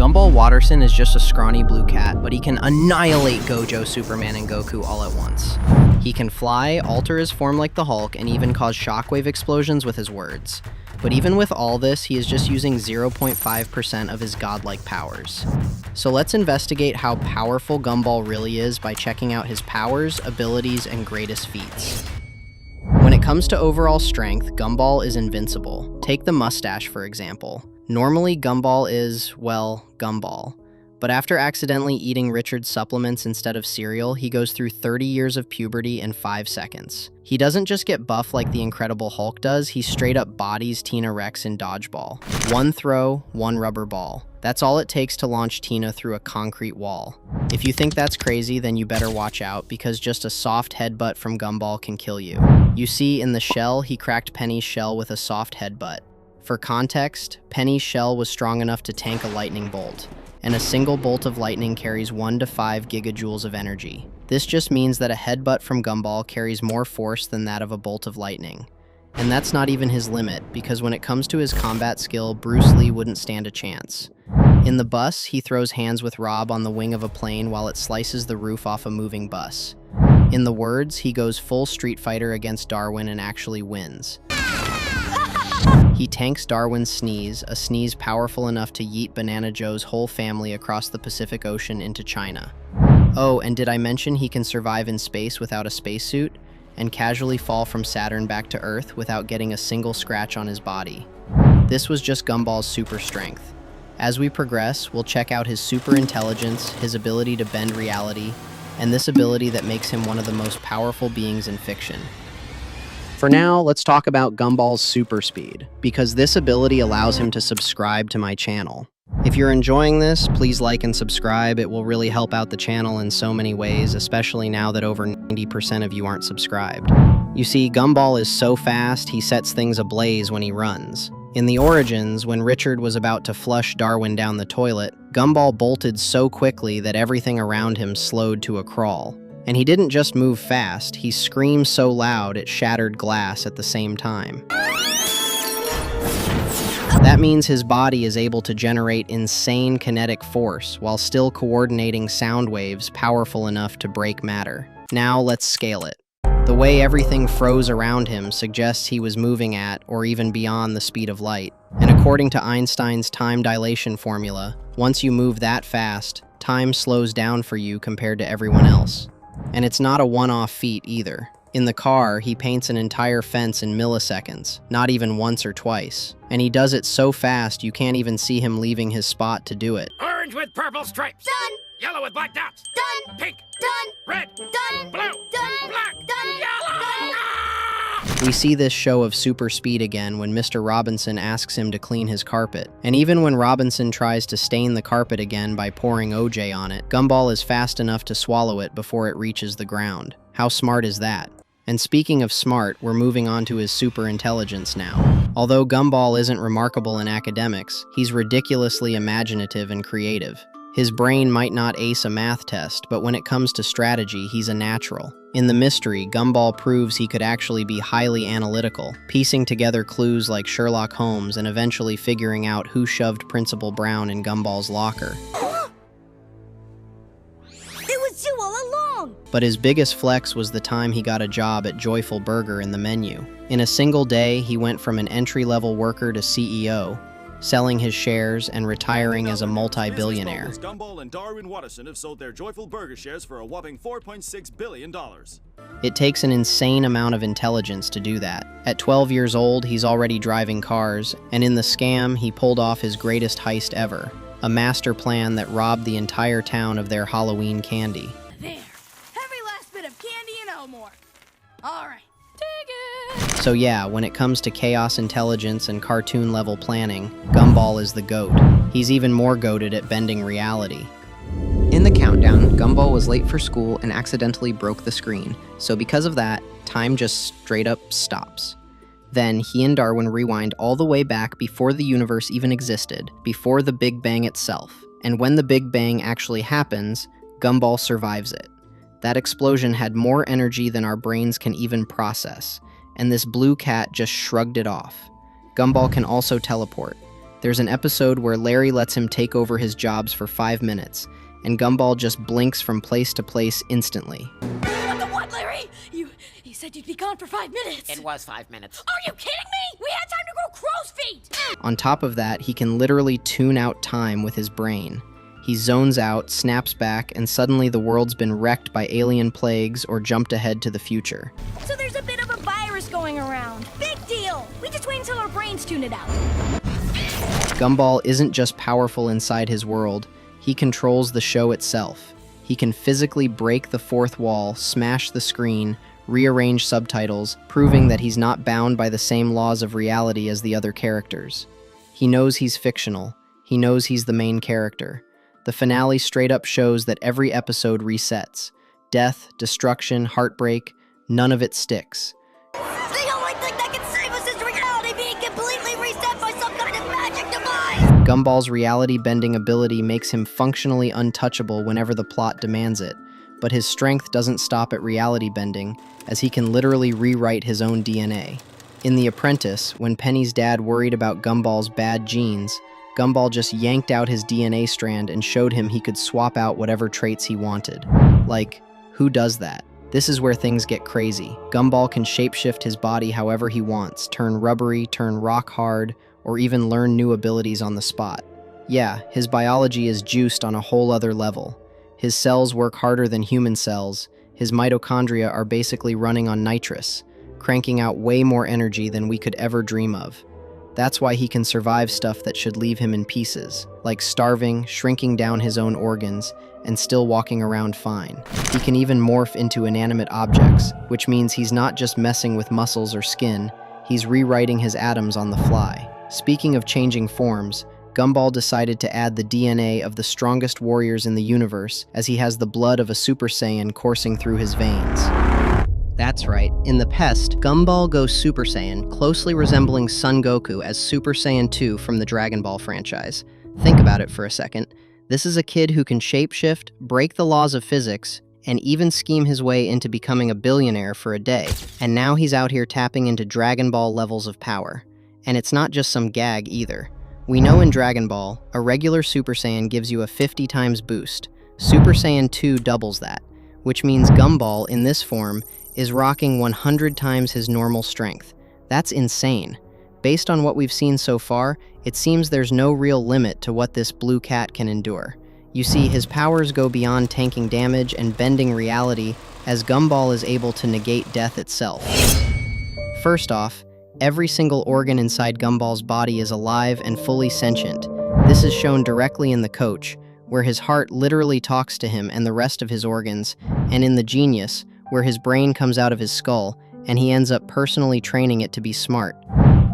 Gumball Watterson is just a scrawny blue cat, but he can annihilate Gojo, Superman, and Goku all at once. He can fly, alter his form like the Hulk, and even cause shockwave explosions with his words. But even with all this, he is just using 0.5% of his godlike powers. So let's investigate how powerful Gumball really is by checking out his powers, abilities, and greatest feats. When it comes to overall strength, Gumball is invincible. Take the mustache, for example. Normally, Gumball is, well, Gumball. But after accidentally eating Richard's supplements instead of cereal, he goes through 30 years of puberty in 5 seconds. He doesn't just get buff like the Incredible Hulk does, he straight up bodies Tina Rex in Dodgeball. One throw, one rubber ball. That's all it takes to launch Tina through a concrete wall. If you think that's crazy, then you better watch out, because just a soft headbutt from Gumball can kill you. You see, in the shell, he cracked Penny's shell with a soft headbutt. For context, Penny's shell was strong enough to tank a lightning bolt, and a single bolt of lightning carries 1 to 5 gigajoules of energy. This just means that a headbutt from Gumball carries more force than that of a bolt of lightning. And that's not even his limit, because when it comes to his combat skill, Bruce Lee wouldn't stand a chance. In the bus, he throws hands with Rob on the wing of a plane while it slices the roof off a moving bus. In the words, he goes full Street Fighter against Darwin and actually wins. He tanks Darwin's sneeze, a sneeze powerful enough to yeet Banana Joe's whole family across the Pacific Ocean into China. Oh, and did I mention he can survive in space without a spacesuit, and casually fall from Saturn back to Earth without getting a single scratch on his body? This was just Gumball's super strength. As we progress, we'll check out his super intelligence, his ability to bend reality, and this ability that makes him one of the most powerful beings in fiction. For now, let's talk about Gumball's super speed, because this ability allows him to subscribe to my channel. If you're enjoying this, please like and subscribe. It will really help out the channel in so many ways, especially now that over 90% of you aren't subscribed. You see, Gumball is so fast, he sets things ablaze when he runs. In the Origins, when Richard was about to flush Darwin down the toilet, Gumball bolted so quickly that everything around him slowed to a crawl. And he didn't just move fast, he screamed so loud it shattered glass at the same time. That means his body is able to generate insane kinetic force while still coordinating sound waves powerful enough to break matter. Now let's scale it. The way everything froze around him suggests he was moving at, or even beyond, the speed of light. And according to Einstein's time dilation formula, once you move that fast, time slows down for you compared to everyone else. And it's not a one-off feat either. In the car, he paints an entire fence in milliseconds, not even once or twice. And he does it so fast you can't even see him leaving his spot to do it. Orange with purple stripes. Done. Yellow with black dots. Done. Pink. Done. Red. Done. Blue. Done. Black. Done. Yellow. Done. We see this show of super speed again when Mr. Robinson asks him to clean his carpet. And even when Robinson tries to stain the carpet again by pouring OJ on it, Gumball is fast enough to swallow it before it reaches the ground. How smart is that? And speaking of smart, we're moving on to his super intelligence now. Although Gumball isn't remarkable in academics, he's ridiculously imaginative and creative. His brain might not ace a math test, but when it comes to strategy, he's a natural. In the mystery, Gumball proves he could actually be highly analytical, piecing together clues like Sherlock Holmes and eventually figuring out who shoved Principal Brown in Gumball's locker. It was you all along! But his biggest flex was the time he got a job at Joyful Burger in the menu. In a single day, he went from an entry-level worker to CEO, selling his shares and retiring as a multi-billionaire. Gumball and Darwin Watterson have sold their Joyful Burger shares for a whopping $4.6 billion. It takes an insane amount of intelligence to do that. At 12 years old, he's already driving cars, and in the scam, he pulled off his greatest heist ever, a master plan that robbed the entire town of their Halloween candy. There. Every last bit of candy and Elmore. All right. Take it. So yeah, when it comes to chaos intelligence and cartoon-level planning, Gumball is the GOAT. He's even more goated at bending reality. In the countdown, Gumball was late for school and accidentally broke the screen, so because of that, time just straight up stops. Then, he and Darwin rewind all the way back before the universe even existed, before the Big Bang itself. And when the Big Bang actually happens, Gumball survives it. That explosion had more energy than our brains can even process, and this blue cat just shrugged it off. Gumball can also teleport. There's an episode where Larry lets him take over his jobs for 5 minutes, and Gumball just blinks from place to place instantly. What the what, Larry? You said you'd be gone for 5 minutes. It was 5 minutes. Are you kidding me? We had time to grow crow's feet. On top of that, he can literally tune out time with his brain. He zones out, snaps back, and suddenly the world's been wrecked by alien plagues or jumped ahead to the future. So there's a bit of a virus going around. Big deal. We just wait until our brains tune it out. Gumball isn't just powerful inside his world, he controls the show itself. He can physically break the fourth wall, smash the screen, rearrange subtitles, proving that he's not bound by the same laws of reality as the other characters. He knows he's fictional. He knows he's the main character. The finale straight up shows that every episode resets. Death, destruction, heartbreak, none of it sticks. The only thing that can save us is reality being completely reset by some kind of magic device. Gumball's reality-bending ability makes him functionally untouchable whenever the plot demands it, but his strength doesn't stop at reality bending, as he can literally rewrite his own DNA. In The Apprentice, when Penny's dad worried about Gumball's bad genes, Gumball just yanked out his DNA strand and showed him he could swap out whatever traits he wanted. Like, who does that? This is where things get crazy. Gumball can shapeshift his body however he wants, turn rubbery, turn rock hard, or even learn new abilities on the spot. Yeah, his biology is juiced on a whole other level. His cells work harder than human cells. His mitochondria are basically running on nitrous, cranking out way more energy than we could ever dream of. That's why he can survive stuff that should leave him in pieces, like starving, shrinking down his own organs, and still walking around fine. He can even morph into inanimate objects, which means he's not just messing with muscles or skin, he's rewriting his atoms on the fly. Speaking of changing forms, Gumball decided to add the DNA of the strongest warriors in the universe, as he has the blood of a Super Saiyan coursing through his veins. That's right, in The Pest, Gumball goes Super Saiyan, closely resembling Son Goku as Super Saiyan 2 from the Dragon Ball franchise. Think about it for a second. This is a kid who can shapeshift, break the laws of physics, and even scheme his way into becoming a billionaire for a day. And now he's out here tapping into Dragon Ball levels of power. And it's not just some gag either. We know in Dragon Ball, a regular Super Saiyan gives you a 50 times boost. Super Saiyan 2 doubles that, which means Gumball, in this form, is rocking 100 times his normal strength. That's insane. Based on what we've seen so far, it seems there's no real limit to what this blue cat can endure. You see, his powers go beyond tanking damage and bending reality, as Gumball is able to negate death itself. First off, every single organ inside Gumball's body is alive and fully sentient. This is shown directly in the coach, where his heart literally talks to him and the rest of his organs, and in the genius, where his brain comes out of his skull, and he ends up personally training it to be smart.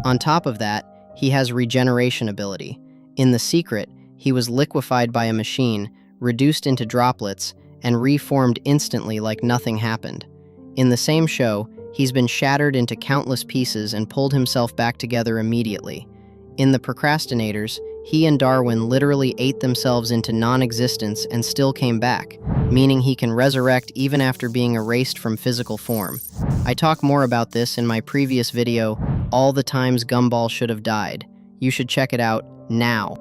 On top of that, he has regeneration ability. In The Secret, he was liquefied by a machine, reduced into droplets, and reformed instantly like nothing happened. In the same show, he's been shattered into countless pieces and pulled himself back together immediately. In The Procrastinators, he and Darwin literally ate themselves into non-existence and still came back, meaning he can resurrect even after being erased from physical form. I talk more about this in my previous video, All the Times Gumball Should Have Died. You should check it out now.